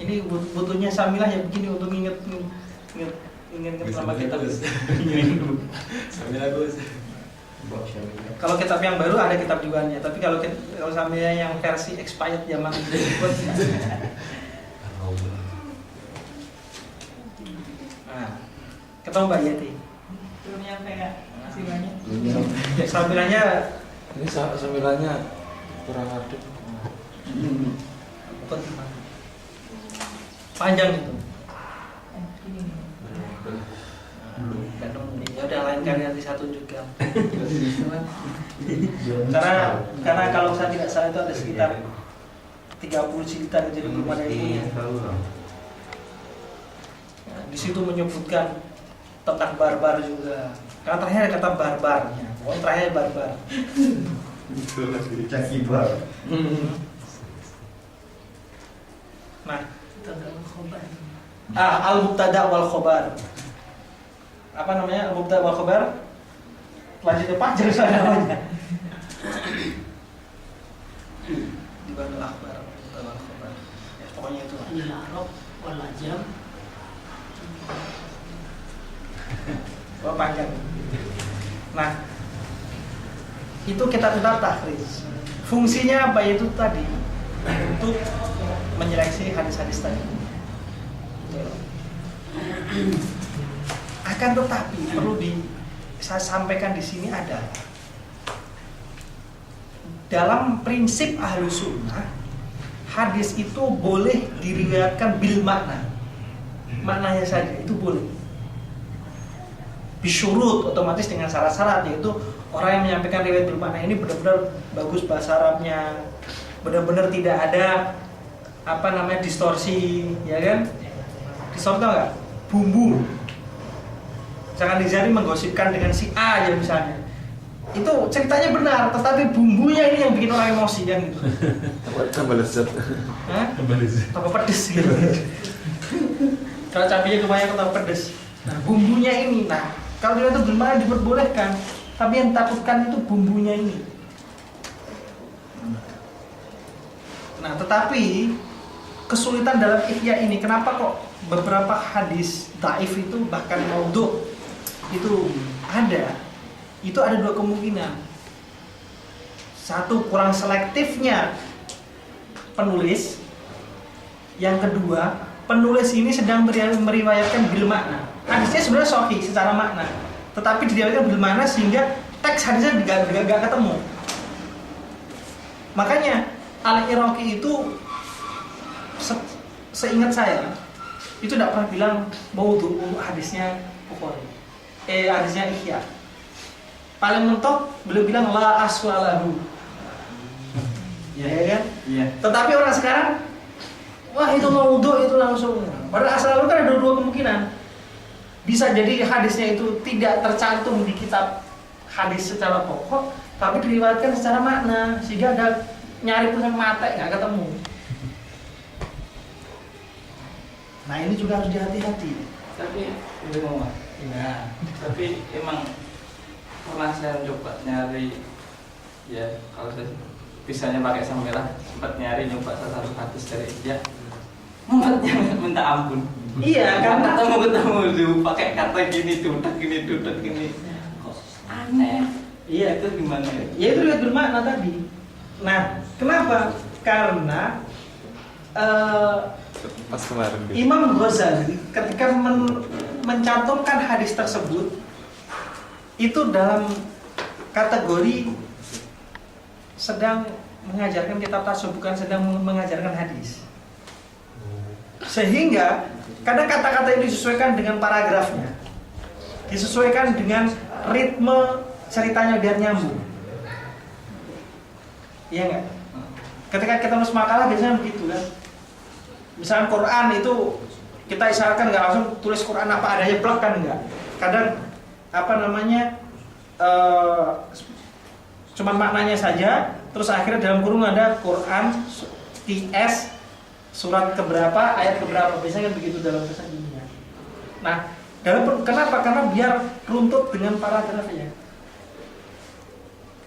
Ini butuhnya Samilah ya begini untuk inget nama kitab. Samilah Gus. Kalau kitab yang baru ada kitab jugaannya, tapi kalau Samilah yang versi expired zaman berikut. Nah, ketemu Mbak Yati. Belum nyampe Kak, masih banyak. Samilahnya Ini sambilannya kurang adem. bukan gimana? Panjang itu. Ini. Ya udah lain kali nanti satu juga. Karena kalau saya tidak salah itu ada sekitar 30 cerita jadi belum ada ilmunya. Nah, di situ menyebutkan tentang barbar juga. Karena terakhir ada kata barbarnya. Pokoknya terakhir barbar. Cakibar. Nah, Tentang khobar. al-mubtada wal khobar. Apa namanya al-mubtada wal khobar? Lanjut panjang namanya. Di bawah al-akhbar, al-mubtada wal khobar. Ya, pokoknya itu lah. Al-Arab wal Ajam. Wah, panjang. Nah, itu kitab-kitab tahrij. Fungsinya apa itu tadi? Untuk menyeleksi hadis-hadis tadi. Akan tetapi perlu saya sampaikan di sini adalah dalam prinsip ahlu sunnah, hadis itu boleh diriwayatkan bil makna, maknanya saja itu boleh. Bisyurut, otomatis dengan syarat-syarat, yaitu orang yang menyampaikan riwayat bil makna ini benar-benar bagus bahasa Arabnya, benar-benar tidak ada distorsi, ya kan? Distorsi tau nggak? Bumbu. Misalkan Rizali menggosipkan dengan si A ya misalnya, itu ceritanya benar, tetapi bumbunya ini yang bikin orang emosi kan gitu. Tambah lezat. Tambah pedes gitu. Kalau cabenya kebanyakan tambah pedes. Nah bumbunya ini, kalau dia itu gimana diperbolehkan, tapi yang takutkan itu bumbunya ini. Nah tetapi kesulitan dalam ihya ini, kenapa kok beberapa hadis dhaif itu bahkan maudhu itu ada? Itu ada dua kemungkinan. Satu, kurang selektifnya penulis. Yang kedua, penulis ini sedang meriwayatkan bil makna. Hadisnya sebenarnya sahih secara makna, tetapi diriwayatkan bil makna sehingga teks hadisnya gak ketemu. Makanya Al-Iraqi itu seingat saya itu tidak pernah bilang maudhu untuk hadisnya Bukhari. Hadisnya Ihya. Paling mentok beliau bilang la aswalahu. Ya kan? Iya. Tetapi orang sekarang wah itu maudhu, itu langsung. Padahal asal kan ada dua kemungkinan. Bisa jadi hadisnya itu tidak tercantum di kitab hadis secara pokok, tapi diriwayatkan secara makna, sehingga ada nyari pusat mata nggak ketemu. Nah ini juga harus dihati-hati. Tapi ini mau Ya. tapi emang pernah saya coba nyari, ya kalau saya bisanya pakai Samilah, sempat nyari nyoba salah satu hadis dari dia, mumpatnya minta ampun. Iya, karena ketemu dulu pakai kata gini duduk gini kok aneh. iya Itu gimana ya? ya itu lihat bermakna tadi. Nah kenapa? Karena Pas kemarin dia. Imam Ghazali ketika mencantumkan hadis tersebut itu dalam kategori sedang mengajarkan kitab tasawuf, bukan sedang mengajarkan hadis. Sehingga kadang kata-kata ini disesuaikan dengan paragrafnya, disesuaikan dengan ritme ceritanya biar nyambung. Iya nggak? Ketika kita nulis makalah biasanya begitu kan. Misalnya Quran itu kita isyaratkan nggak langsung tulis Quran apa adanya plek kan enggak. Kadang cuman maknanya saja, terus akhirnya dalam kurung ada Quran TS surat keberapa, ayat keberapa, biasanya kan begitu dalam bahasa dunia. Nah, kenapa? Karena biar runtut dengan paragrafnya.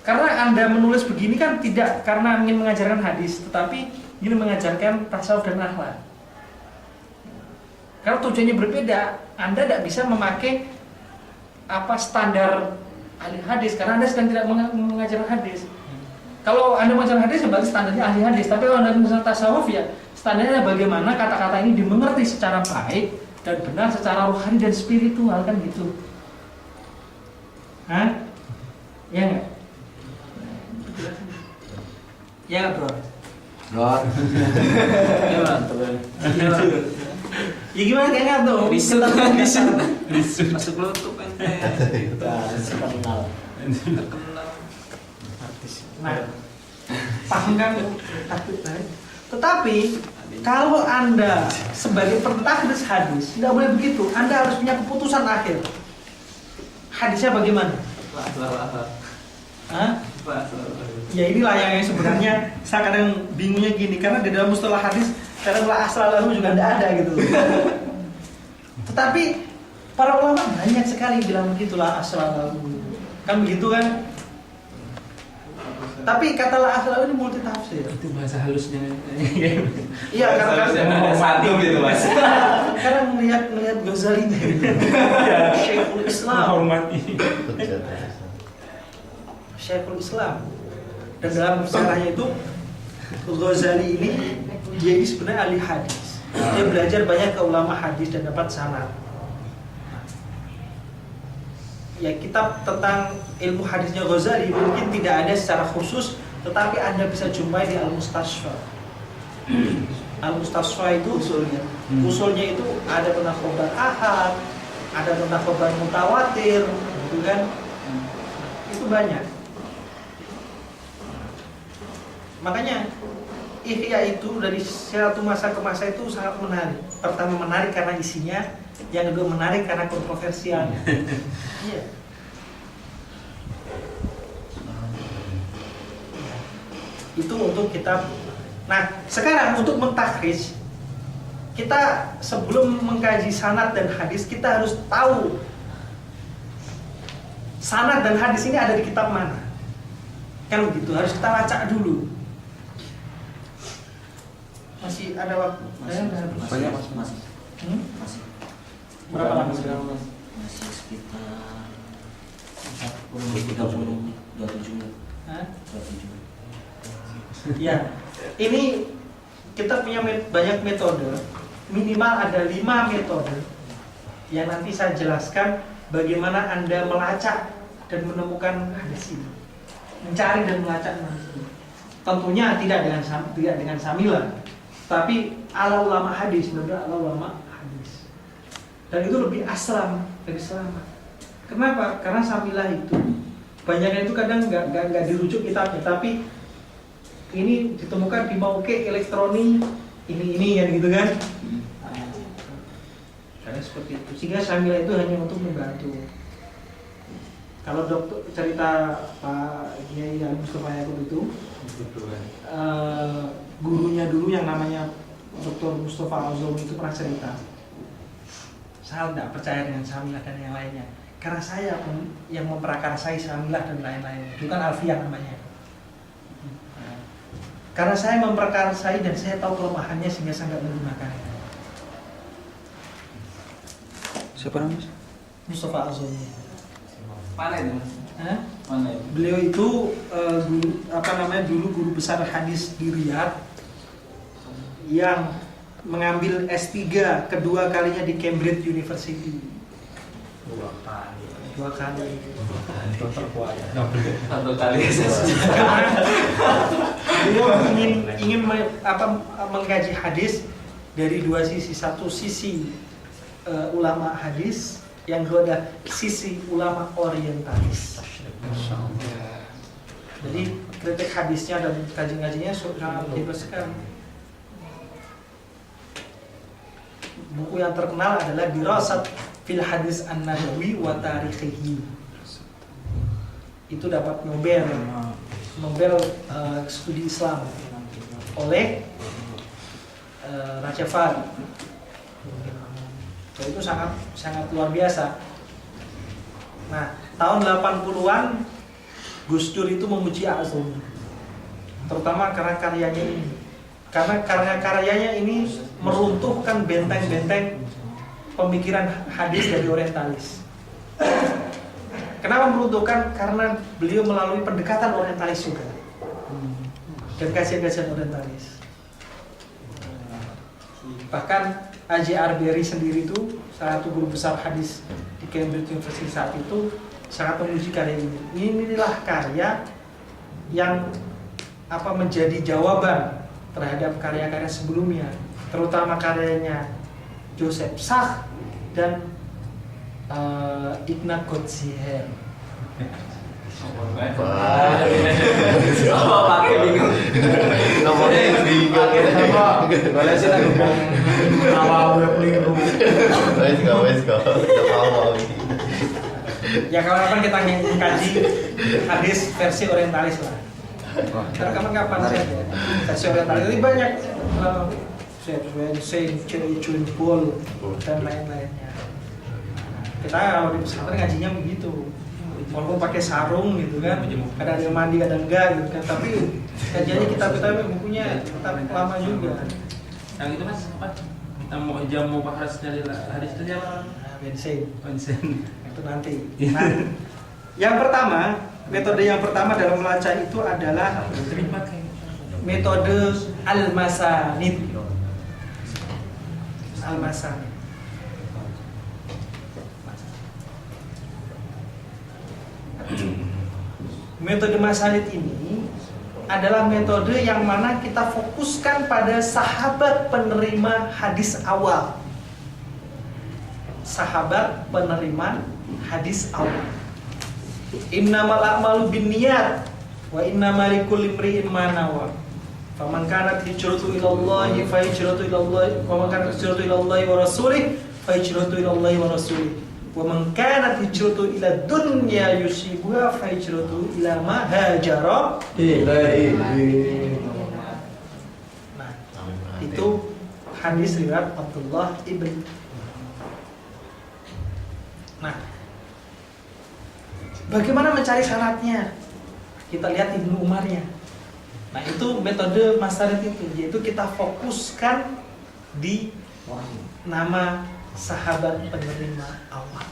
Karena Anda menulis begini kan tidak karena ingin mengajarkan hadis, tetapi ingin mengajarkan tasawuf dan akhlak. Karena tujuannya berbeda. Anda tidak bisa memakai standar ahli hadis karena Anda sedang tidak mengajar hadis. Kalau Anda mengajar hadis ya berarti standarnya ahli hadis. Tapi kalau Anda mengajar tasawuf ya standarnya bagaimana kata-kata ini dimengerti secara baik dan benar secara rohani dan spiritual, kan gitu. Hah? Ya nggak? Ya nggak, bro? Bro. Ya gimana kayaknya tuh? Bisu. Bisu. Masuk lutut ente. Terkenal. Terkenal. Nah, paham kan? Tetapi kalau Anda sebagai pentahris hadis tidak boleh begitu. Anda harus punya keputusan akhir. Hadisnya bagaimana? Hah? Ya inilah yang sebenarnya saya kadang bingungnya gini, karena di dalam mustalah hadis kadang la asal lahu juga tidak ada gitu. Tetapi para ulama banyak sekali bilang begitulah asal lahu. Kan begitu kan? Tapi kata la asal lahu ini multi tafsir. Itu bahasa halusnya. Iya, karena satu gitu Mas. karena melihat Ghazali gitu. Syekhul Islam. Menghormati. Syekhul Islam. Dan dalam sejarahnya itu Ghazali ini dia ini sebenarnya ahli hadis. Dia belajar banyak ke ulama hadis dan dapat sanad. Ya, kitab tentang ilmu hadisnya Ghazali mungkin tidak ada secara khusus, tetapi Anda bisa jumpai di Al-Mustasfa. Al-Mustasfa itu usulnya itu ada tentang khobar ahad, ada tentang khobar mutawatir, gitu kan? Itu banyak. Makanya Ihya itu dari satu masa ke masa itu sangat menarik. Pertama menarik karena isinya, yang kedua menarik karena kontroversialnya. Iya. Itu untuk kitab. Nah, sekarang untuk mentakhrij, kita sebelum mengkaji sanad dan hadis, kita harus tahu sanad dan hadis ini ada di kitab mana. Kan begitu, harus kita lacak dulu. Masih ada waktu? Banyak mas. Masih. Berapa lama? Masih sekitar 30 27 menit. Hah? 27 menit. Ya, ini kita punya banyak metode. Minimal ada 5 metode yang nanti saya jelaskan bagaimana Anda melacak dan menemukan hadis ini, mencari dan melacak hadis ini. Tentunya tidak dengan samila, tapi ala ulama hadis, benar ala ulama hadis. Dan itu lebih asram, lebih selamat. Kenapa? Karena samilah itu banyaknya itu kadang nggak dirujuk kitabnya, tapi ini ditemukan di mauke elektronik ini ya gitu kan. Karena seperti itu, sehingga samilah itu hanya untuk membantu. Kalau dokter cerita Pak Kiai Ali Mustafa Yaakob itu, gurunya dulu yang namanya Dr. Mustafa Al-Zawmi itu pernah cerita, saya tidak percaya dengan samilah dan yang lainnya, karena saya yang memprakarsai samilah dan lain-lain. Itu kan Alfian namanya. Karena saya memprakarsai dan saya tahu kelemahannya sehingga saya nggak menggunakannya. Siapa namanya? Mustafa Al-Zawmi. Mana itu Mas? Hah? Mana itu? Beliau itu dulu guru besar hadis di Riyadh yang mengambil S3 kedua kalinya di Cambridge University. Dua kali. Satu kali Beliau ingin mengkaji hadis dari dua sisi. Satu sisi ulama hadis, yang kedua ada sisi ulama orientalis. Jadi kritik hadisnya dan kaji-kajinya sangat hebat sekali. Buku yang terkenal adalah Dirasat fil Hadis An-Nabawi wa Tarikhihi. Itu dapat Nobel studi Islam oleh Raja Fahd. Itu sangat luar biasa. Nah, tahun 80-an Gus Dur itu memuji Al-Zawmi, terutama karena karyanya ini. Karena karyanya ini meruntuhkan benteng-benteng pemikiran hadis dari orientalis. Kenapa meruntuhkan? Karena beliau melalui pendekatan orientalis juga dan kajian-kajian orientalis. Bahkan A.J. Berry sendiri itu salah satu guru besar hadis di Cambridge University saat itu sangat memuji karya ini. Inilah karya yang menjadi jawaban terhadap karya-karya sebelumnya, terutama karyanya Joseph Sach dan Ignaz Gottschier. Pakai bingung. Nomornya bingung. Boleh sih tak ngomong awal web keliru. Wes go. Udah mau ini. Ya kapan-kapan kita ngkaji hadis versi orientalis lah. Kapan-kapan saja. Versi orientalis ini banyak. Saint John Paul dan lain-lainnya. Kita kalau di pesantren ngajinya begitu. Walaupun pakai sarung gitu kan, kadang ada yang mandi kadang enggak gitu kan, tapi kajiannya kita bukunya tetap lama juga. Yang itu mas apa? Kita mau jamu bahas dari hadis itu apa? Bensin. Itu nanti. Nah, yang pertama, metode yang pertama dalam melacak itu adalah metode al-masanid. Al-masanid. Metode masanid ini adalah metode yang mana kita fokuskan pada sahabat penerima hadis awal. Sahabat penerima hadis awal. Innamal a'malu binniyat wa innamal likulli imri'in ma nawa. Faman kanat hijratuhu ila Allah fa hijratuhu ila Allah, wa man kanat hijratuhu ila Allah wa rasulih fa hijratuhu ila Allah wa rasulih. Wa man kanat hijratuhu ila dunya yusibuha fa hijratuhu ila ma hajara ilaihi. Nah, itu hadis riwayat Abdullah ibn. Nah, bagaimana mencari syaratnya? Kita lihat Ibnu Umarnya. Nah, itu metode masanid itu, yaitu kita fokuskan di nama sahabat penerima awal.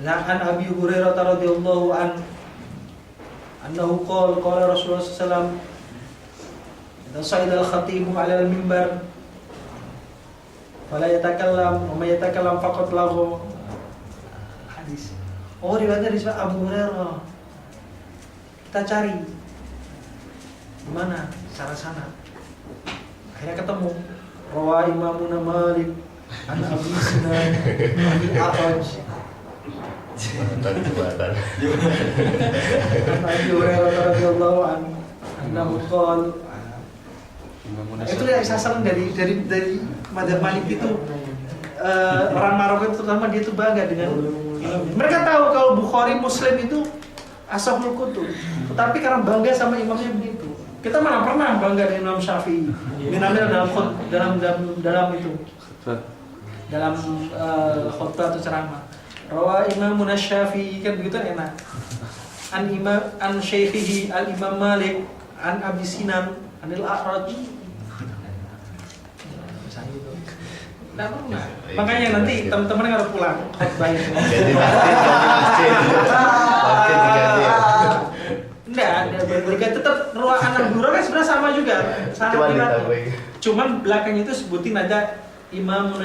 La'an Abi Hurairah radhiyallahu anhu qala Rasulullah sallallahu alaihi wasallam idza sa'ida al-khatibu 'ala al-mimbar fala yatakallam wa may yatakallam faqad lahu hadis. Oh, riwayatnya dari Abu Hurairah. Kita cari di mana sana. Akhirnya ketemu. Rawa Imamuna Malik an Abi Sinan an Al-A'raj. Jembatan. Abi Hurairah radhiyallahu anhu qala. Itu yang saya senang dari Madzhab Malik itu, orang Maroko itu terutama dia itu bangga dengan mereka tahu kalau Bukhari Muslim itu ashabul kutub, tetapi karena bangga sama imamnya begitu. Kita mana pernah bangga dengan Imam Syafi'i. Minamnya dalam itu. Dalam khutbah atau ceramah. Rawa Imam Syafi'i kan begitu enak. An Syafi'i al-Imam Malik an Abi Sinan anil A'raj. Nah, makanya nanti teman-teman harus pulang khutbah itu. Enggak ada berbeda, tetap ruang anak guru kan sebenarnya sama juga. Cuman belakangnya itu sebutin aja Imam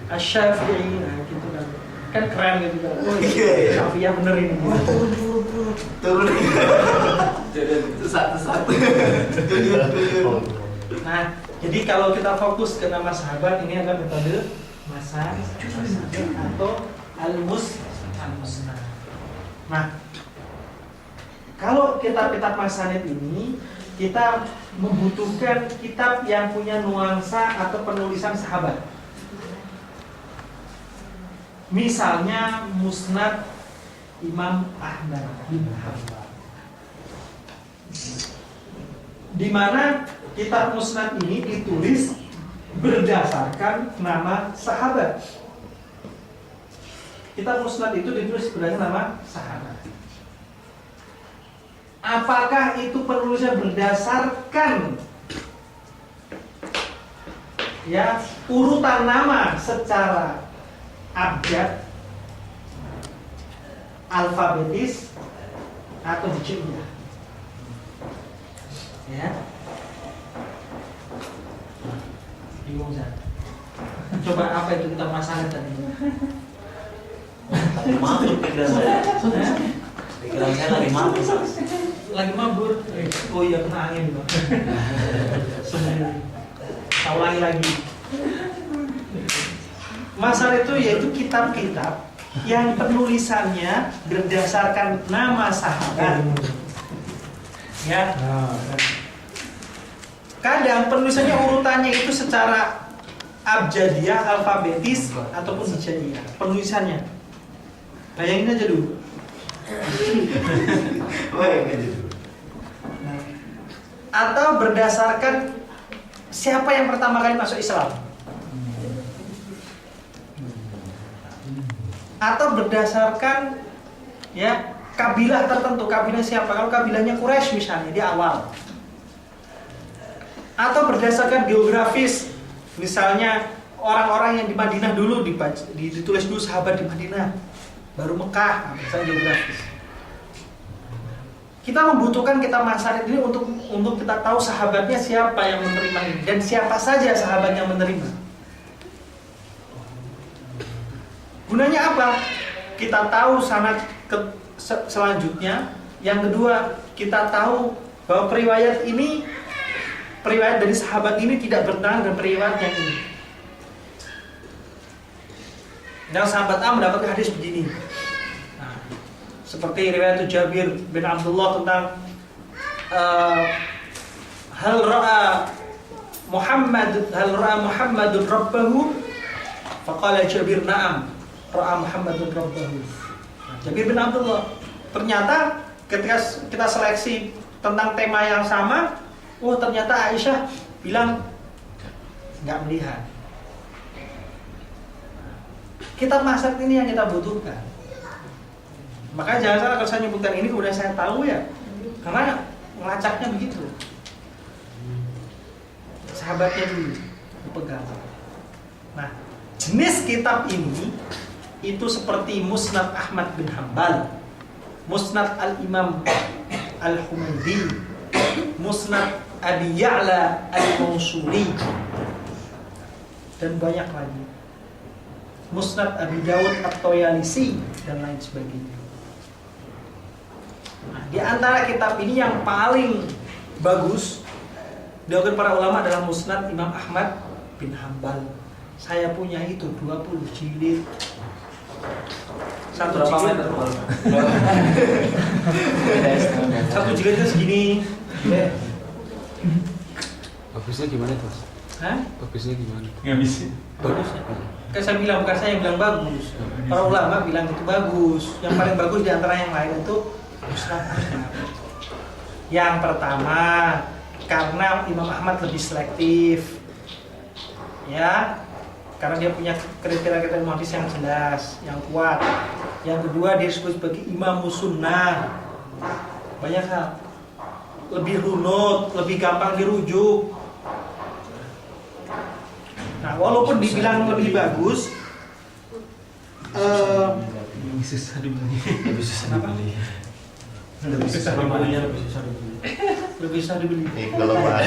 Asy-Syafi'i, nah gitu kan. Kan keren gitu kan. Oh, Syafi'iyah bener ini. Turun. Satu-satu. Nah, jadi kalau kita fokus ke nama sahabat, ini adalah metode masanid atau al-musnad. Nah, kalau kitab masanid ini, kita membutuhkan kitab yang punya nuansa atau penulisan sahabat. Misalnya Musnad Imam Ahmad bin Hanbal, di mana kitab Musnad ini ditulis berdasarkan nama sahabat. Kitab Musnad itu ditulis berdasarkan nama sahabat. apakah itu penulisan berdasarkan ya urutan nama secara abjad, alfabetis, atau hijaiyah? Ya. Bingung saya. Coba apa itu kita masalah tadi? Lagi mabur pikiran saya. Pikiran saya lagi mabur. Lagi mabur. Oh iya, kena angin Bang. Sebenarnya. Saya ulangi lagi. Masalah itu yaitu kitab-kitab yang penulisannya berdasarkan nama sahabat. Ya. Kadang penulisannya urutannya itu secara abjadiyah, alfabetis, ataupun hijaiyah. Penulisannya. Bayangin aja dulu. Atau berdasarkan siapa yang pertama kali masuk Islam. Atau berdasarkan ya kabilah tertentu. Kabilah siapa? Kalau kabilahnya Quraisy misalnya di awal. Atau berdasarkan geografis, misalnya orang-orang yang di Madinah dulu ditulis dulu sahabat di Madinah, baru Mekah, misalnya geografis. Kita membutuhkan kitab Masarid ini untuk kita tahu sahabatnya siapa yang menerima ini dan siapa saja sahabat yang menerima. Gunanya apa? Kita tahu sanad selanjutnya. Yang kedua, kita tahu bahwa periwayat dari sahabat ini tidak bertentangan dengan periwayat yang ini. Yang sahabat A mendapatkan hadis begini. Nah, seperti riwayat Jabir bin Abdullah tentang hal ra'a Muhammadun rabbahu, faqala Jabir na'am ra'a Muhammadun rabbahu. Jabir bin Abdullah. Ternyata ketika kita seleksi tentang tema yang sama, ternyata Aisyah bilang nggak melihat. Kitab Masarid ini yang kita butuhkan. Makanya jangan salah kalau saya nyebutkan ini udah saya tahu ya, karena ngelacaknya begitu. Sahabatnya dulu dipegang. Nah, jenis kitab ini itu seperti Musnad Ahmad bin Hanbal, Musnad Al-Imam Al-Humaydi, Musnad Abi Ya'la Al-Mansuri, dan banyak lagi. Musnad Abi Dawud At-Toyalisi dan lain sebagainya. Nah, di antara kitab ini yang paling bagus diakui para ulama adalah Musnad Imam Ahmad bin Hanbal. Saya punya itu 20 jilid. Satu jilid. Satu jilidnya segini. Bagusnya gimana tuh? Hah? Bagusnya gimana? Nggak bisa. Bagusnya. Kan saya bilang, bukan saya yang bilang bagus. Para ulama bilang itu bagus. Yang paling bagus di antara yang lain itu Musnad Ahmad. Yang pertama, karena Imam Ahmad lebih selektif. Ya, karena dia punya kriteria-kriteria hadis yang jelas, yang kuat. Yang kedua, dia disebut sebagai Imam Sunnah. Banyak hal. Lebih runut, lebih gampang dirujuk. Nah, walaupun dibilang lebih bagus, Susah dibeli. Lebih susah dibeli. Lebih susah dibeli. lebih susah dibeli. Kalau Pak.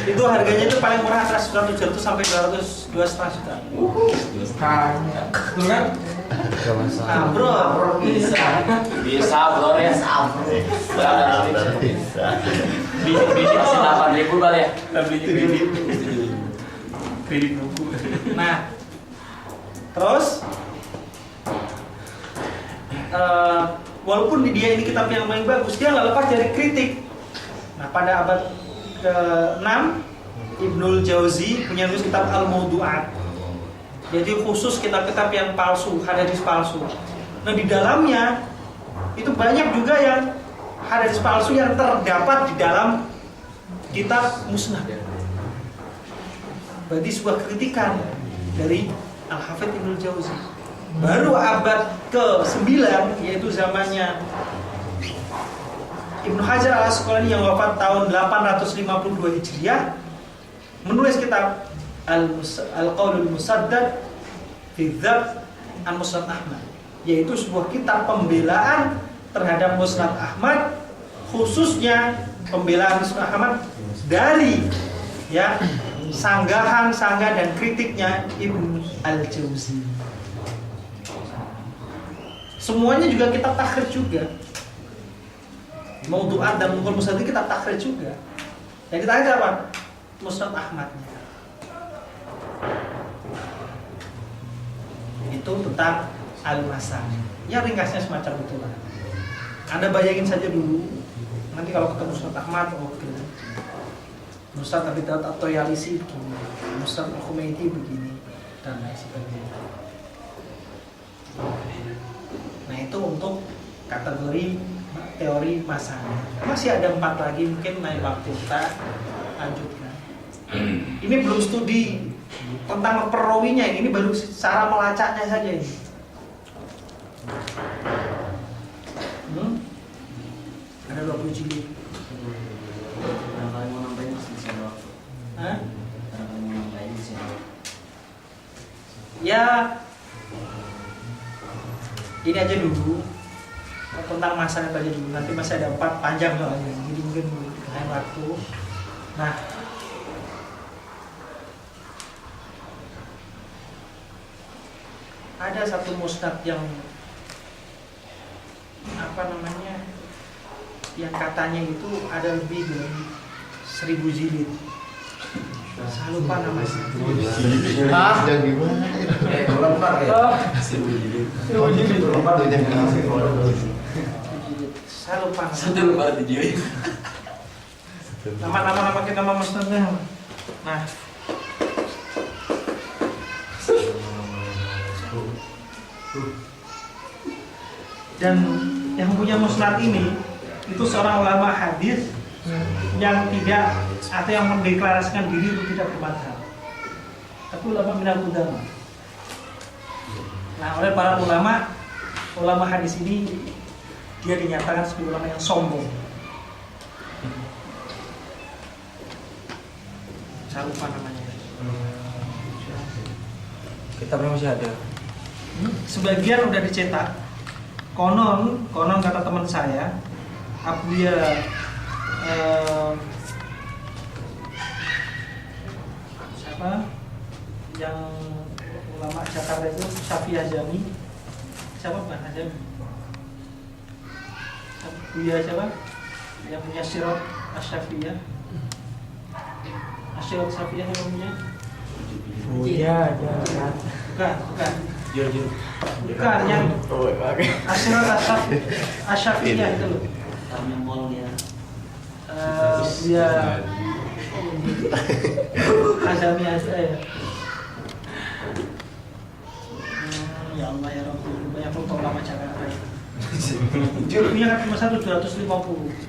Itu harganya itu paling murah antara 100 juta sampai 202,5 juta. Betul kan? Gak masalah. Bro, Bisa bro ya. Bisa. Biji masih 8.000 kali ya. Pilih buku. Nah, terus walaupun dia ini kitab yang paling bagus, dia nggak lepas dari kritik. Nah, pada abad ke-6 Ibnul Jauzi punya nulis kitab Al-Mawdu'at. Jadi khusus kitab-kitab yang palsu, hadis palsu. Nah, di dalamnya itu banyak juga yang hadis palsu yang terdapat di dalam kitab Musnad. Berarti sebuah kritikan dari Al-Hafidz Ibnul Jauzi. Baru abad ke-9 yaitu zamannya Ibnu Hajar al-Asqalani yang wafat tahun 852 Hijriah menulis kitab Al-Qaulul Musaddad fi Dzab an Musnad Ahmad, yaitu sebuah kitab pembelaan terhadap Musnad Ahmad, khususnya pembelaan Musnad Ahmad dari ya sanggahan, sanggah dan kritiknya Ibnu Al-Jauzi. Semuanya juga kita takhrij juga. Maudu'at dan Mughal Musnad kita takhrij juga. Yang kita takhrij apa? Musnad Ahmadnya. Itu tentang Al-Masani. Ya ringkasnya semacam itulah. Anda bayangin saja dulu. Nanti kalau ketemu Musnad Ahmad, oke. Musnad Abi Dawud At-Toyalisi begini, Musnad Al-Khumaiti begini, dan lain sebagainya. Nah itu untuk kategori teori Masani. Masih ada 4 lagi, mungkin lain waktu kita lanjutkan. Ini belum studi tentang perawinya, ini baru cara melacaknya saja ini. Ada 20 jilid. Kalian mau nambahin bisa waktu. Hah? Kalian mau nambahin bisa. Ya ini aja dulu tentang masalah aja dulu, nanti masih ada 4 panjang soalnya, jadi mungkin lain waktu. Nah ada satu musnad yang apa namanya, yang katanya itu ada lebih dari 1000 jilid. Saya lupa namanya. Hah? Yang gimana? Lembar ya. Seribu jilid. Lembar yang Saya lupa Satu namanya. lembar video. Nama kita nama musnadnya. Nah, dan yang punya musnad ini itu seorang ulama hadis yang tidak atau yang mendeklarasikan diri itu tidak bermadhab, tapi ulama minal ulama. Nah, oleh para ulama hadis ini dia dinyatakan sebagai ulama yang sombong. Saya lupa namanya. Kitabnya masih ada. Sebagian udah dicetak. Konon kata teman saya, Abuya siapa yang ulama Jakarta itu, Syafi Azami. Siapa bukan Azami? Abuya siapa? Yang punya Sirat Asy-Syafiyah. Asyirat Syafiyah yang punya? Oh iya, Bukan. Jujur. Bukan yang Asyirat Asy-Syafiyah itu loh. Kami mall ya. Dia Azami ya Allah ya Rabbi, banyak ulama Jakarta ya. Jurumnya kan cuma 250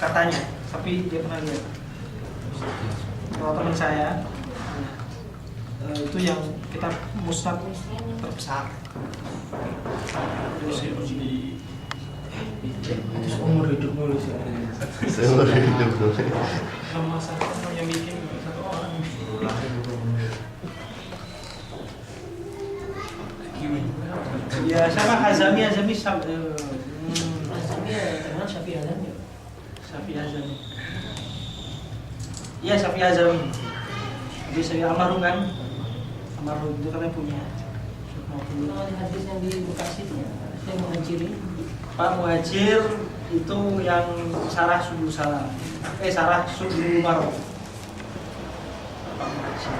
katanya, tapi dia pernah lihat. Kalau teman saya itu yang kita musnad terbesar. Terus itu seumur hidup nulis ya. Seumur hidup tuh. Nama satu yang bikin satu orang. Ya sama Azami Syafi Azami. Iya Syafi Azami. Jadi saya almarhum kan, almarhum itu katanya punya. Hadis yang di Bekasi itu saya Muhajirin. Pak Muhajir itu yang Sarah Subul Salam. Sarah Subul Maruf. Pak Muhajir.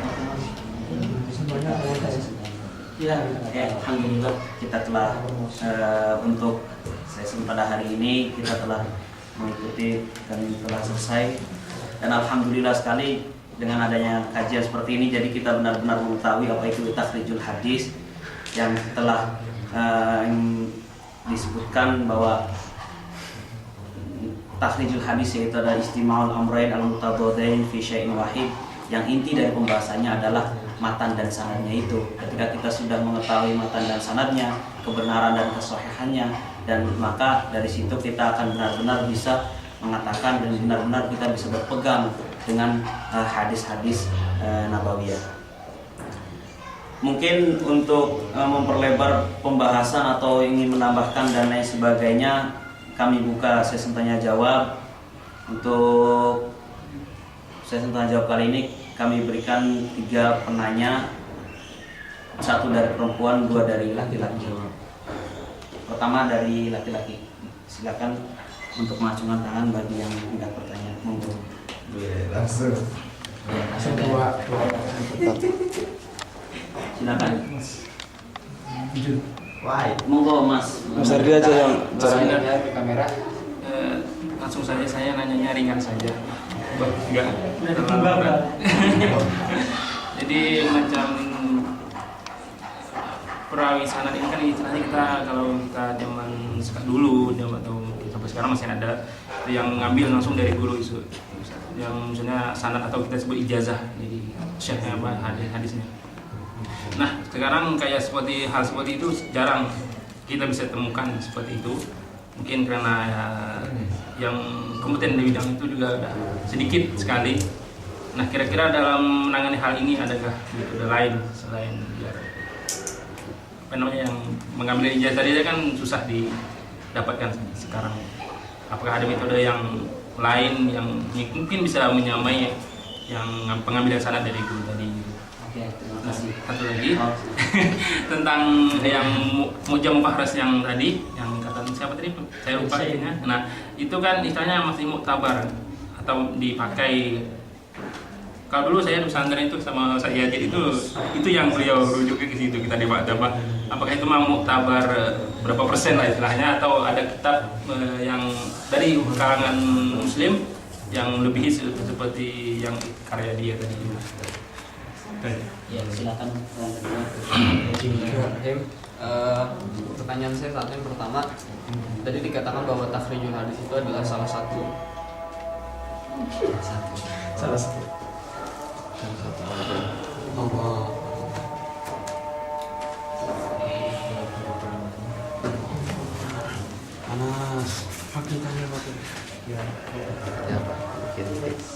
Ya, Oke, alhamdulillah kita telah untuk sesi pada hari ini kita telah mengikuti dan telah selesai, dan alhamdulillah sekali dengan adanya kajian seperti ini, jadi kita benar-benar mengetahui apa itu takhrijul hadis yang telah disebutkan bahwa takhrijul hadis yaitu adalah istima'ul amrayn al-mutadadain fi syai'in wahid, yang inti dari pembahasannya adalah matan dan sanadnya itu. Ketika kita sudah mengetahui matan dan sanadnya, kebenaran dan kesahihannya, dan maka dari situ kita akan benar-benar bisa mengatakan dan benar-benar kita bisa berpegang dengan hadis-hadis nabawiyah. Mungkin untuk memperlebar pembahasan atau ingin menambahkan dan lain sebagainya, kami buka sesi tanya jawab. Untuk sesi tanya jawab kali ini kami berikan 3 penanya, 1 dari perempuan, 2 dari laki-laki. Pertama dari laki-laki, silakan untuk mengacungkan tangan bagi yang tidak bertanya. Monggo. Langsung. Ya, Langsung ada. dua. Silakan. Why? Monggo Mas. Mas Ardi aja yang caranya. Caranya di kamera. Langsung saja saya nanyanya ringan saja. Enggak terlalu berat. Jadi macam perawi sanad ini kan istilahnya kita kalau kita zaman dulu atau sampai sekarang masih ada yang ngambil langsung dari guru itu, yang misalnya sanad atau kita sebut ijazah, jadi syekhnya apa hadisnya. Nah sekarang kayak hal seperti itu jarang kita bisa temukan seperti itu, mungkin karena yang kompeten di bidang itu juga ada sedikit sekali. Nah kira-kira dalam menangani hal ini adakah metode lain selain apa namanya yang mengambil ijazah saja kan susah didapatkan sekarang. Apakah ada metode yang lain yang mungkin bisa menyamai yang pengambilan sanad dari guru tadi? Oke, terima kasih. Satu lagi tentang yang Mujam Fahras yang tadi, yang kata siapa tadi? Saya lupa ya. Nah itu kan istilahnya masih muktabar atau dipakai. Kalau dulu saya di pesantren itu sama saya Yazid itu yang beliau rujuk ke situ, kita debat apakah itu mau muktabar berapa persen lah istilahnya, atau ada kitab yang dari kalangan muslim yang lebih seperti yang karya dia tadi. Ya silakan. Pertanyaan saya saat yang pertama, tadi dikatakan bahwa takhrijul hadis itu adalah salah satu Panas. Pakai tanya pakai. Ya Pak, bikin tips.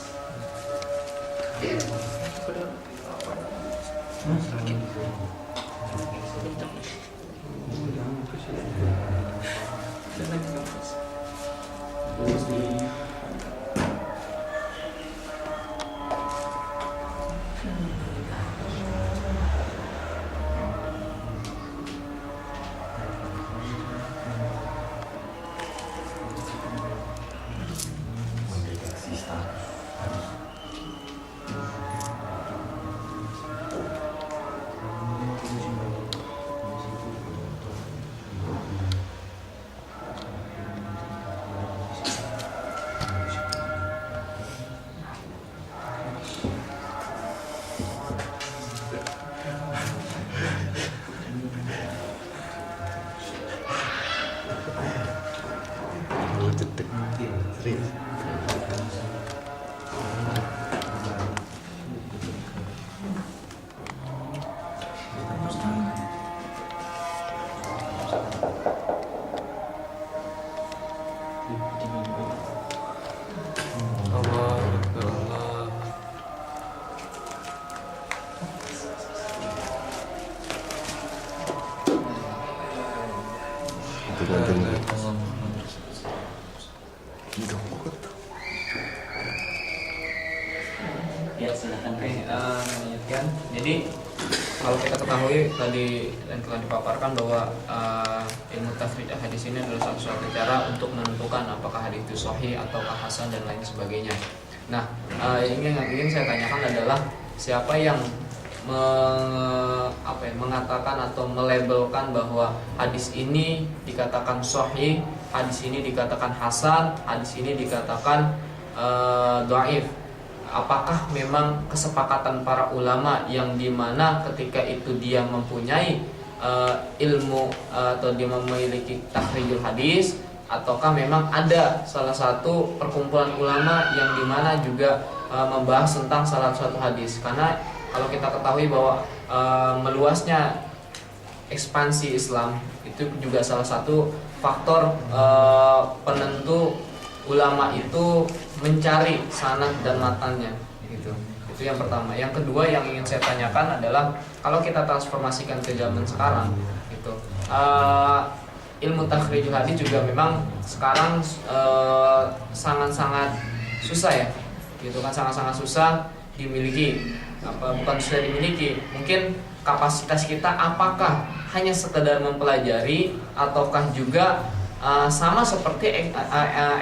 Serius. Itu gantung. Ya silakan. melanjutkan. Jadi kalau kita ketahui tadi dan telah dipaparkan bahwa ilmu tafsir hadis ini adalah satu-satu cara untuk menentukan apakah hadis itu sahih ataukah hasan dan lain sebagainya. Nah, yang ingin saya tanyakan adalah siapa yang mengatakan atau melabelkan bahwa hadis ini dikatakan sahih, hadis ini dikatakan hasan, hadis ini dikatakan dhaif. Apakah memang kesepakatan para ulama yang dimana ketika itu dia mempunyai ilmu atau dia memiliki takhrijul hadis, ataukah memang ada salah satu perkumpulan ulama yang dimana juga membahas tentang salah satu hadis? Karena kalau kita ketahui bahwa meluasnya ekspansi Islam itu juga salah satu faktor penentu ulama itu mencari sanad dan matannya gitu. Itu yang pertama. Yang kedua yang ingin saya tanyakan adalah kalau kita transformasikan ke zaman sekarang gitu. Ilmu takhrijul hadis juga memang sekarang sangat-sangat susah ya. Gitu kan, sangat-sangat susah dimiliki. Bukan susah dimiliki, mungkin kapasitas kita apakah hanya sekedar mempelajari ataukah juga sama seperti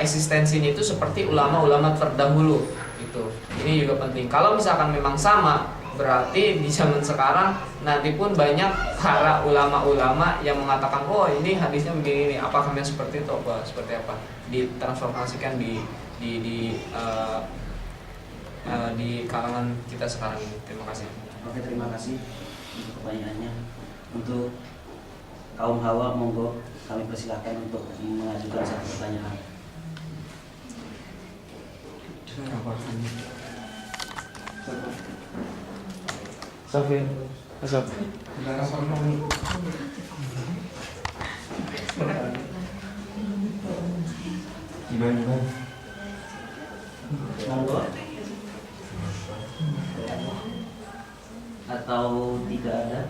eksistensinya itu seperti ulama-ulama terdahulu gitu. Ini juga penting. Kalau misalkan memang sama, berarti di zaman sekarang nanti pun banyak para ulama-ulama yang mengatakan oh ini hadisnya begini, apakah memang seperti itu apa seperti apa ditransformasikan di kalangan kita sekarang ini. Terima kasih. Oke, terima kasih untuk pertanyaannya. Untuk kaum hawa, monggo kami persilakan untuk mengajukan satu pertanyaan. Safir, Asaf. Gimana? Monggo. Atau tidak ada?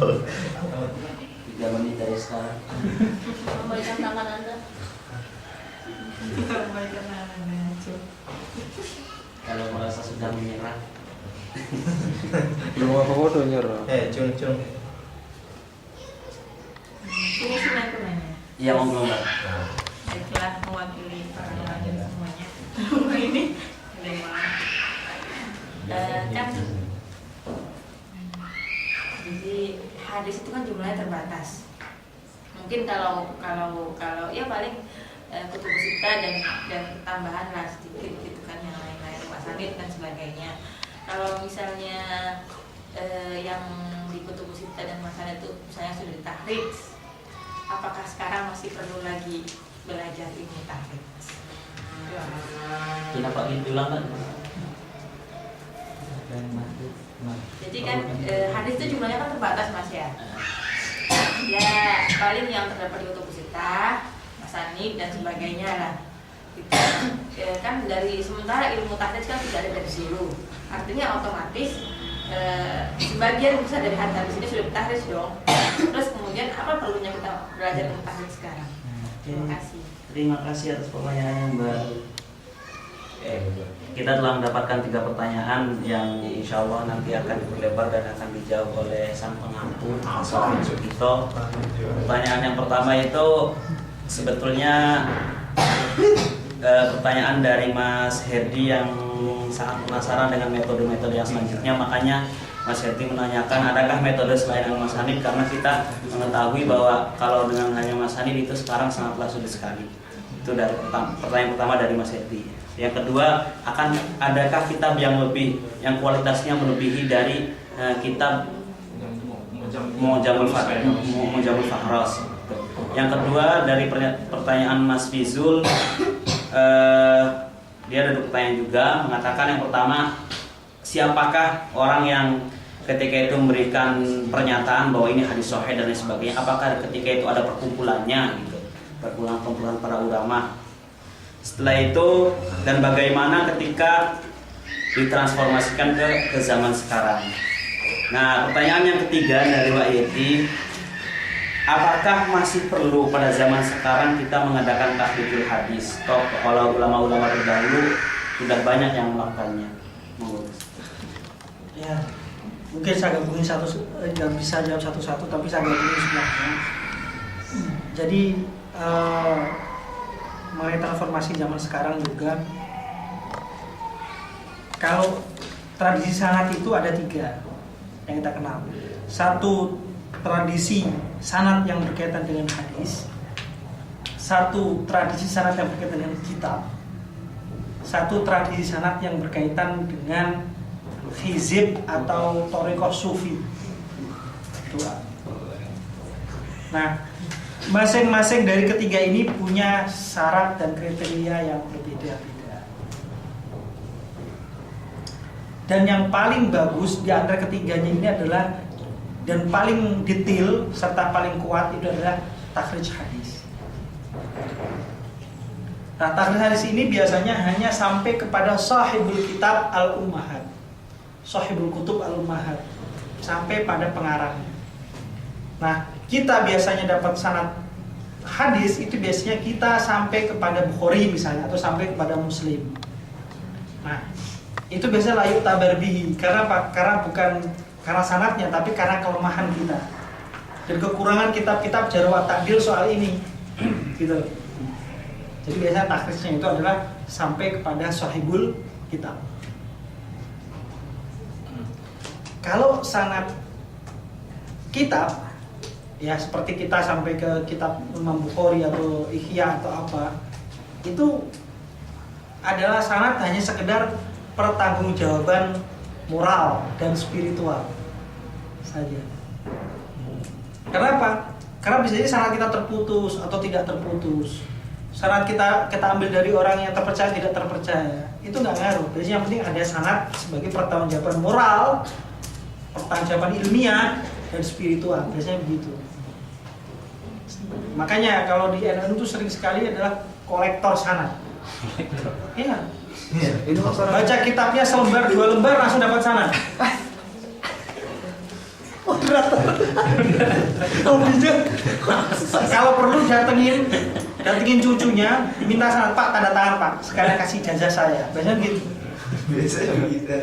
3 menit dari sekarang. Memberikan tangan Anda. Kalau merasa sudah menyerah. Belum apa-apa nyerah. Cung. Ini sih nanya. Iya, monggo Mbak. Baiklah, mewakili para pelajar semuanya. Rumah ini ada yang mau. Kan jadi hadis itu kan jumlahnya terbatas. Mungkin kalau ya paling kutub sita dan tambahan lah sedikit gitu kan, yang lain-lain wasanid dan sebagainya. Kalau misalnya yang di kutub sita dan wasanid itu misalnya sudah ditahrij, apakah sekarang masih perlu lagi belajar ilmu tahrij? Kenapa diulang kan? Jadi kan hadis itu jumlahnya kan terbatas Mas ya. Ya paling yang terdapat di kutub sita, masanid dan sebagainya lah. Kan dari sementara ilmu tahrij kan tidak ada dari dulu. Artinya otomatis sebagian besar dari hadis ini sudah tahrij dong. Terus kemudian apa perlunya kita belajar ilmu tahrij sekarang? Terima kasih. Terima kasih atas pertanyaannya Mbak. Kita telah mendapatkan 3 pertanyaan yang insya Allah nanti akan diperlebar dan akan dijawab oleh sang pengampu Sofyan Sugito. Pertanyaan yang pertama itu sebetulnya pertanyaan dari Mas Herdi yang sangat penasaran dengan metode-metode yang selanjutnya. Makanya Mas Herdi menanyakan adakah metode selain Mas Hanif, karena kita mengetahui bahwa kalau dengan hanya Mas Hanif itu sekarang sangatlah sulit sekali. Itu dari pertanyaan pertama dari Mas Herdi. Yang kedua, akan adakah kitab yang kualitasnya melebihi dari kitab Mu'jamul Fahras. Yang kedua dari pertanyaan Mas Fizul, dia ada 2 pertanyaan juga, mengatakan yang pertama, siapakah orang yang ketika itu memberikan pernyataan bahwa ini hadis sahih dan lain sebagainya, apakah ketika itu ada perkumpulannya gitu, perkumpulan para ulama. Setelah itu, dan bagaimana ketika ditransformasikan ke zaman sekarang. Nah, pertanyaan yang ketiga dari Mbak Yeti, apakah masih perlu pada zaman sekarang kita mengadakan takhrijul hadis? Toh kalau ulama-ulama terdahulu sudah banyak yang melakukannya. Ya, mungkin saya gabungin nggak bisa jawab satu-satu, tapi saya gabungin semuanya. Jadi mengenai transformasi zaman sekarang juga, kalau tradisi sanad itu ada 3 yang kita kenal. Satu, tradisi sanad yang berkaitan dengan hadis. Satu, tradisi sanad yang berkaitan dengan kitab. Satu, tradisi sanad yang berkaitan dengan hizib atau thariqah sufi. Nah, masing-masing dari ketiga ini punya syarat dan kriteria yang berbeda-beda. Dan yang paling bagus di antara ketiganya ini adalah, dan paling detail serta paling kuat itu adalah takhrij hadis. Nah, takhrij hadis ini biasanya hanya sampai kepada sahibul kitab al-ummahat, sahibul kutub al-ummahat, sampai pada pengarangnya. Nah, kita biasanya dapat sanad hadis itu biasanya kita sampai kepada Bukhari misalnya, atau sampai kepada Muslim. Nah, itu biasanya layuk tabar bihi. Karena apa? Karena bukan karena sanadnya, tapi karena kelemahan kita dan kekurangan kitab-kitab jarh wa ta'dil soal ini. Gitu. Jadi biasanya takhrijnya itu adalah sampai kepada sahibul kitab. Kalau sanad kitab, ya seperti kita sampai ke kitab Imam Bukhari atau Ihya atau apa, itu adalah sanad hanya sekedar pertanggungjawaban moral dan spiritual saja. Kenapa? Karena bisa jadi sanad kita terputus atau tidak terputus. Sanad kita ambil dari orang yang terpercaya tidak terpercaya, itu nggak ngaruh. Biasanya yang penting ada sanad sebagai pertanggungjawaban moral, pertanggungjawaban ilmiah dan spiritual. Biasanya begitu. Makanya kalau di NU itu sering sekali adalah kolektor sanad. Iya. Baca kitabnya selembar, 2 lembar langsung dapat sanad. Kalau perlu datengin cucunya, minta sanad, Pak, tanda tangan Pak, sekalian kasih ijazah saya. Biasanya gitu. Biasanya gitu.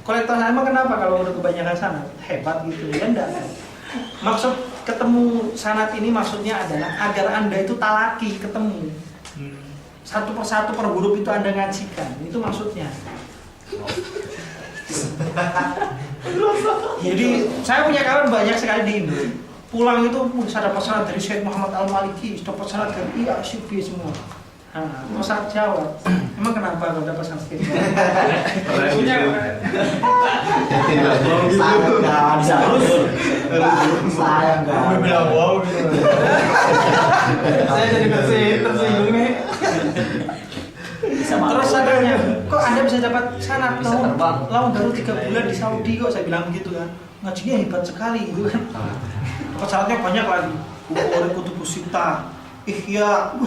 Kolektor sanad emang kenapa kalau udah kebanyakan sanad? Hebat gitu ya, enggak. Maksud ketemu sanad ini maksudnya adalah agar Anda itu talaki ketemu. Satu persatu per huruf itu Anda ngajikan. Itu maksudnya. Jadi saya punya kawan banyak sekali di Indo. Pulang itu saya dapat sanad dari Syekh Muhammad Al-Maliki, dapat sanad dari Asy'ari semua. Nah, masalah Jawa. Emang kenapa kalau dapat sanad gitu? Punya Saya enggak bilang wow gitu. Saya jadi tersinggung nih. Terus adanya, kok Anda bisa dapat sanad lawan baru 3 bulan di Saudi kok, saya bilang gitu kan. Ngajinya hebat sekali gitu kan. Dapat sanadnya banyak lagi. Bukhari Kutubus Sittah, Ihya,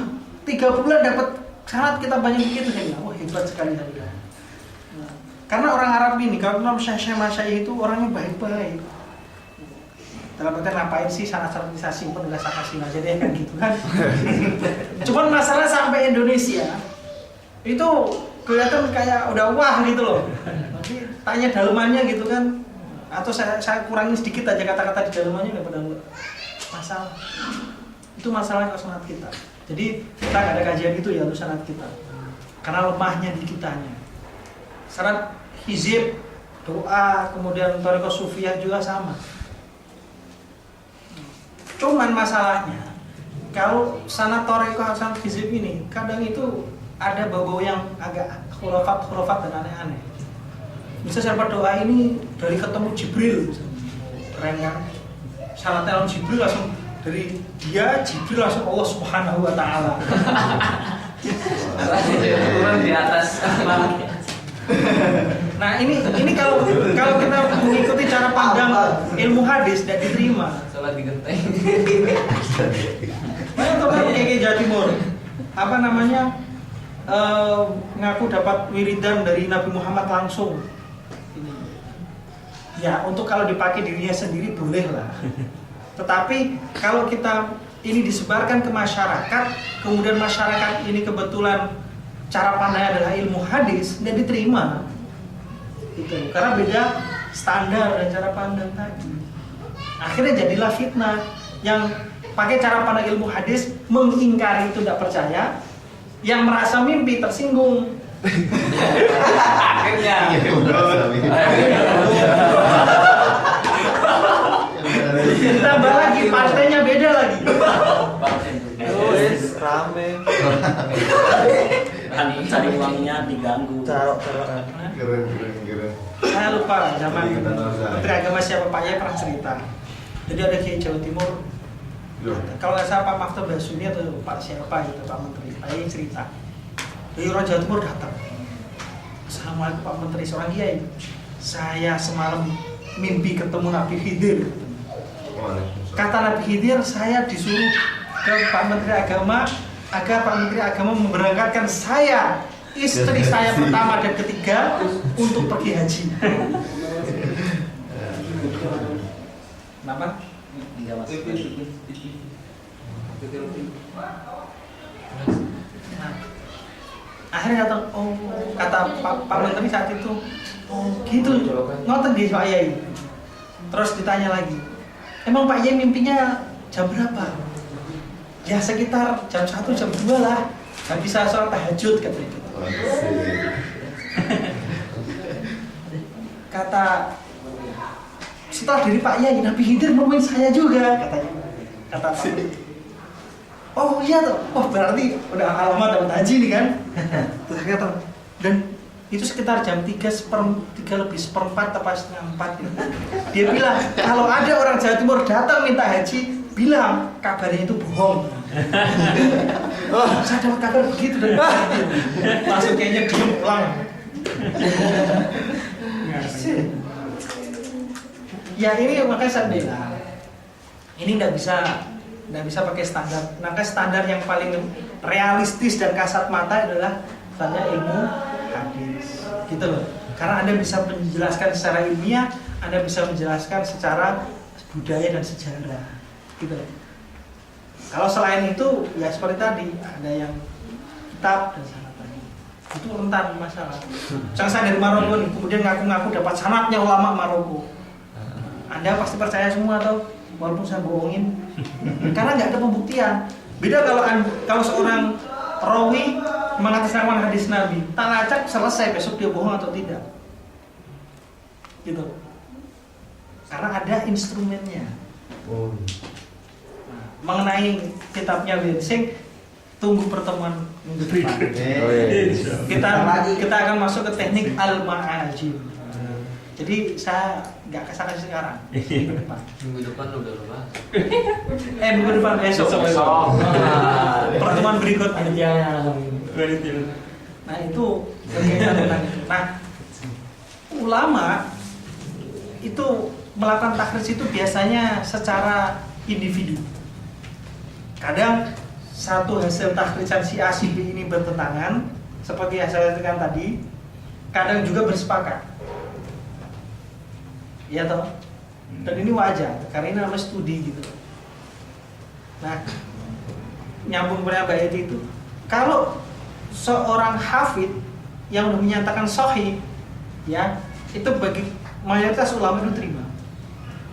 3 bulan dapat sanad kita banyak begitu, saya bilang, wah hebat sekali saya bilang. Nah, karena orang Arab ini, kalau syekh-syekh itu orangnya baik-baik. Dalam artian ngapain sih sanad-sanad bisa simpen, udah saya kasih aja deh kan gitu kan. Cuman masalah sampai Indonesia itu kelihatan kayak udah wah gitu loh. Nanti tanya dalemannya gitu kan, atau saya kurangin sedikit aja kata-kata di dalemannya daripada masalah. Itu masalah sanad kita. Jadi kita nggak ada kajian itu ya untuk sanad kita, karena lemahnya di kitanya. Sanad hizib, doa, kemudian thariqah sufiyah juga sama. Cuman masalahnya kalau sanad thariqah, sanad hizib ini kadang itu ada bau-bau yang agak khurafat dan aneh-aneh. Misalnya siapa doa ini dari ketemu Jibril, keren kan? Sanadnya Jibril langsung dari dia, Jibril langsung Allah Subhanahu wa Ta'ala. Turun di atas. Nah ini kalau kita mengikuti cara pandang ilmu hadis tidak diterima. Salat digenteng. Banyak teman kayak Jawa Timur, apa namanya, ngaku dapat wiridan dari Nabi Muhammad langsung. Ya untuk kalau dipakai dirinya sendiri boleh lah. Tetapi kalau kita ini disebarkan ke masyarakat, kemudian masyarakat ini kebetulan cara pandangnya adalah ilmu hadis, dan diterima gitu. Karena beda standar dan cara pandang tadi. Akhirnya jadilah fitnah yang pakai cara pandang ilmu hadis mengingkari itu, tidak percaya, yang merasa mimpi tersinggung. Akhirnya Tambah lagi partainya beda lagi. Rame. Cari uangnya diganggu. Keren. Saya lupa zaman Menteri Agama siapa Pak Yai pernah cerita. Jadi ada Kiai Jawa Timur, kalau nggak salah Pak Maftun Basuni atau Pak siapa itu Pak Menteri, Pak Yai cerita. Dari orang Jawa Timur datang. Assalamualaikum Pak Menteri, seorang kiai. Saya semalam mimpi ketemu Nabi Khidir. Kata Nabi Khidir, saya disuruh ke Pak Menteri Agama agar Pak Menteri Agama memberangkatkan saya, istri saya pertama dan ketiga untuk pergi haji. Kenapa? Enggak masuk. Nah, akhirnya kata Pak Menteri saat itu, oh gitu, ngoten di Pak Yai. Terus ditanya lagi, emang Pak Yai mimpinya jam berapa? Ya sekitar jam 1, jam 2 lah. Gak bisa sholat tahajud katanya gitu. Kata setelah dari Pak Yai, Nabi Khidir nemuin saya juga katanya. Kata Pak Yai. Oh iya tuh, oh berarti udah alamat dapat haji nih kan? Terus saya kata, dan itu sekitar jam 3 lebih seperempat atau setengah 4 gitu. Dia bilang, kalau ada orang Jawa Timur datang minta haji, bilang kabarnya itu bohong. Oh, saya dapat kabar begitu dan langsung kayaknya diem pulang. Ya ini makanya saya bilang, ini nggak bisa pakai standar. Maka standar yang paling realistis dan kasat mata adalah standar ilmu hadis, gitu loh. Karena Anda bisa menjelaskan secara ilmiah, Anda bisa menjelaskan secara budaya dan sejarah, gitu loh. Kalau selain itu, ya seperti tadi, ada yang kitab dan sanad tadi, itu rentan masalah. Misalnya saya dari Maroko nih, kemudian ngaku-ngaku dapat sanadnya ulama Maroko, Anda pasti percaya semua atau walaupun saya bohongin, karena nggak ada pembuktian. Beda kalau seorang rawi mengatasnamakan hadis Nabi, tak lacak selesai besok dia bohong atau tidak, gitu. Karena ada instrumennya. Mengenai kitabnya Winsing, tunggu pertemuan minggu depan. Kita akan masuk ke teknik al-ma'ajim. Jadi saya nggak kesana sekarang. Minggu depan. Minggu depan udah lupa. Minggu depan besok. Pertemuan berikutnya. Nah itu berkaitan dengan itu. Nah, ulama itu melakukan takhris itu biasanya secara individu. Kadang satu hasil takhrisan si A si B ini bertentangan, seperti yang saya katakan tadi. Kadang juga bersepakat. Ya toh, dan ini wajar karena ini namanya studi gitu. Nah, nyambung pada ayat itu, kalau seorang hafid yang udah menyatakan sahih, ya itu bagi mayoritas ulama itu terima.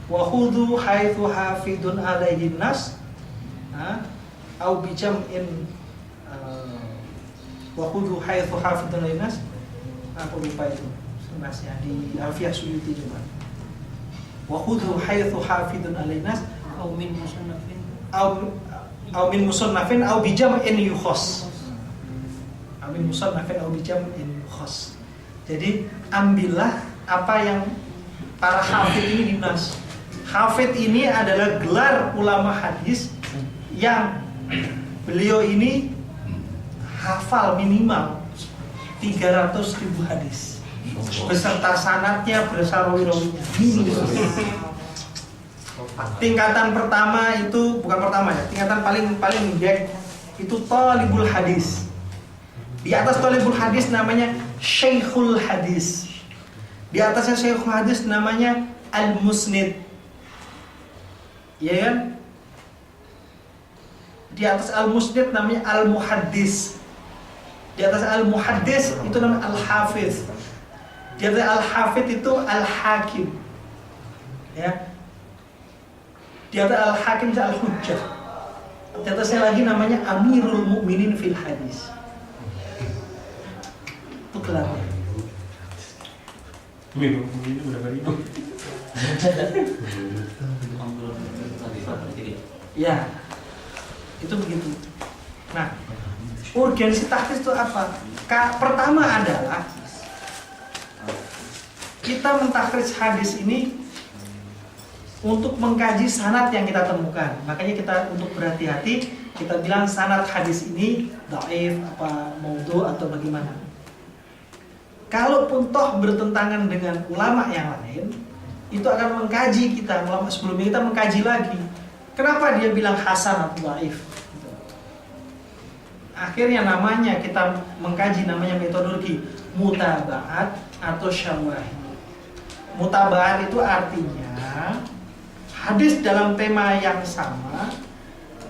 Wa khudhu haitsu hafidun alaihi nas, au bijam'in wa khudhu haitsu hafidun alaihi nas. Aku lupa itu sunasnya di Alfiyah Suyuti juga. Wa khudhu haitsu hafidun alainas au min musannafin au min musannafin au bijam'in yukhas. Amin musannafin au bijam'in yukhas. Jadi ambillah apa yang para hafid ini dinas. Hafid ini adalah gelar ulama hadis yang beliau ini hafal minimal 300.000 hadis. Beserta sanadnya, beserta rawi-rawinya. Tingkatan pertama itu bukan pertama ya, tingkatan paling indeks itu talibul hadis. Di atas talibul hadis namanya syekhul hadis. Di atasnya syekhul hadis namanya al-musnid. Ya kan? Di atas al-musnid namanya al-muhaddis. Di atas al-muhaddis itu namanya al-hafiz. Di atas al-hafid itu al-hakim, ya. Di atas al-hakim itu al-hujjah. Di atasnya lagi namanya amirul mu'minin fil hadis. Itu gelarnya. Ini udah beribu. Ya, itu begitu. Nah, urgensi takhris itu apa? Pertama adalah kita mentakhris hadis ini untuk mengkaji sanad yang kita temukan. Makanya kita untuk berhati-hati, kita bilang sanad hadis ini dhaif, apa maudhu atau bagaimana. kalaupun toh bertentangan dengan ulama yang lain, itu akan mengkaji kita, ulama sebelumnya kita mengkaji lagi. Kenapa dia bilang hasan atau dhaif? Akhirnya namanya kita mengkaji namanya metodologi mutaba'at atau syawahid. Mutaba'at itu artinya hadis dalam tema yang sama,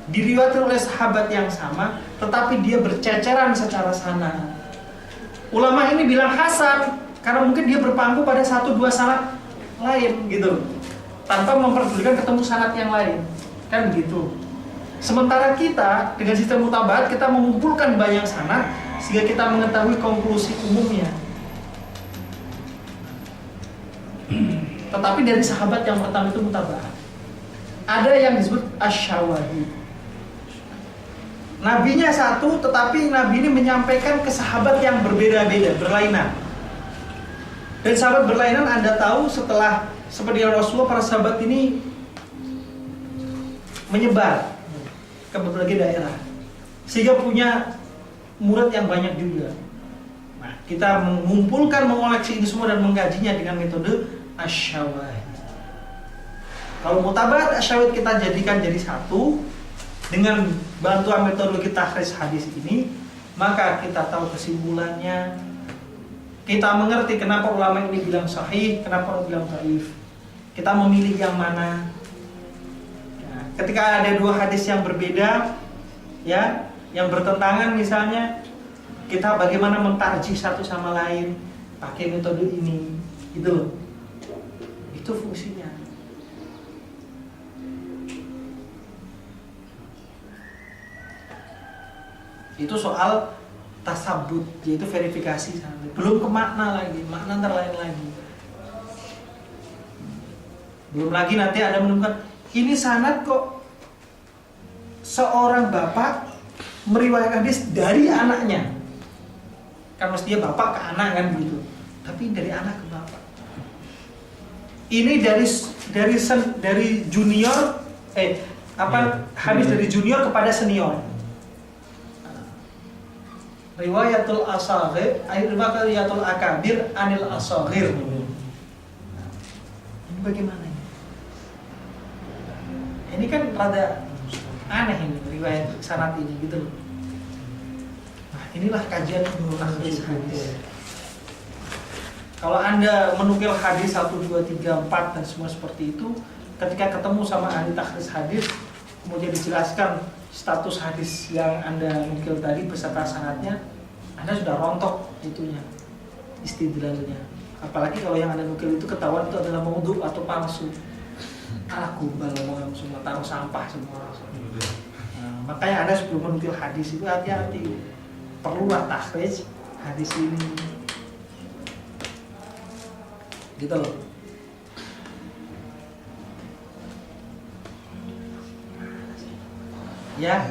diriwayatkan oleh sahabat yang sama, tetapi dia berceceran secara sanad. Ulama ini bilang hasan karena mungkin dia berpangku pada 1-2 sanad lain gitu, tanpa memperdulikan ketemu sanad yang lain, kan begitu. Sementara kita dengan sistem mutabaat kita mengumpulkan banyak sanad sehingga kita mengetahui konklusi umumnya. Tetapi dari sahabat yang pertama itu mutabaat. Ada yang disebut asyawahid. Nabinya satu, tetapi Nabi ini menyampaikan ke sahabat yang berbeda-beda, berlainan. Dan sahabat berlainan Anda tahu setelah seperti Rasulullah, para sahabat ini menyebar ke berbagai daerah, sehingga punya murid yang banyak juga. Nah, kita mengumpulkan, mengoleksi ini semua dan mengkajinya dengan metode asyawahid. Kalau mutabaat asyawahid kita jadikan jadi satu dengan bantuan metodologi takhrij hadis ini, maka kita tahu kesimpulannya. Kita mengerti kenapa ulama ini bilang sahih, kenapa orang bilang dhaif. Kita memilih yang mana. Nah, ketika ada 2 hadis yang berbeda, ya, yang bertentangan misalnya, kita bagaimana mentarjih satu sama lain pakai metode ini, gitu loh. Itu fungsinya. Itu soal tasabut, yaitu verifikasi sanad. Belum ke makna lagi, makna terlain lagi. Belum lagi nanti Anda menemukan ini sanad kok seorang bapak meriwayatkan hadis dari anaknya. Kan mestinya bapak ke anak kan begitu. Tapi dari anak ke bapak. Ini dari junior hadis dari junior kepada senior. Riwayatul asaghir, riwayatul akabir anil asaghir. Ini bagaimana ini? Ini kan rada aneh ini riwayat sanad ini gitu loh. Nah, inilah kajian hadis. Kalau Anda menukil hadis 1, 2, 3, 4 dan semua seperti itu, ketika ketemu sama ahli takhrij hadis, kemudian dijelaskan status hadis yang Anda nukil tadi beserta sanadnya, Anda sudah rontok itunya, istidlalnya. Apalagi kalau yang Anda nukil itu ketahuan itu adalah maudhu atau palsu. Aku balong semua, taruh sampah semua. Nah, makanya Anda sebelum menukil hadis itu hati-hati. Perlulah takhrij hadis ini. Gitu loh. Ya,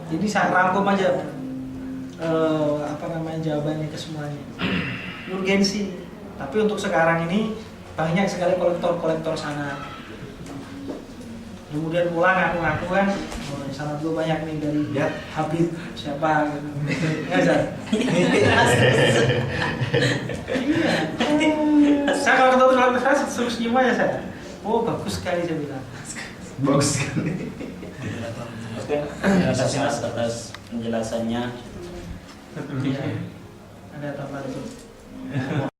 jadi saya rangkum aja jawabannya ke semuanya. Urgensi. Tapi untuk sekarang ini banyak sekali kolektor sanad. Kemudian pulang ngaku kan, sanad gue banyak nih dari Habib siapa gitu. Iya. Saya kalau ketemu dalam saya senyum aja saya. Oh bagus sekali saya bilang. Bagus sekali. Oke, terima kasih Mas atas penjelasannya. Ada tambahan tuh.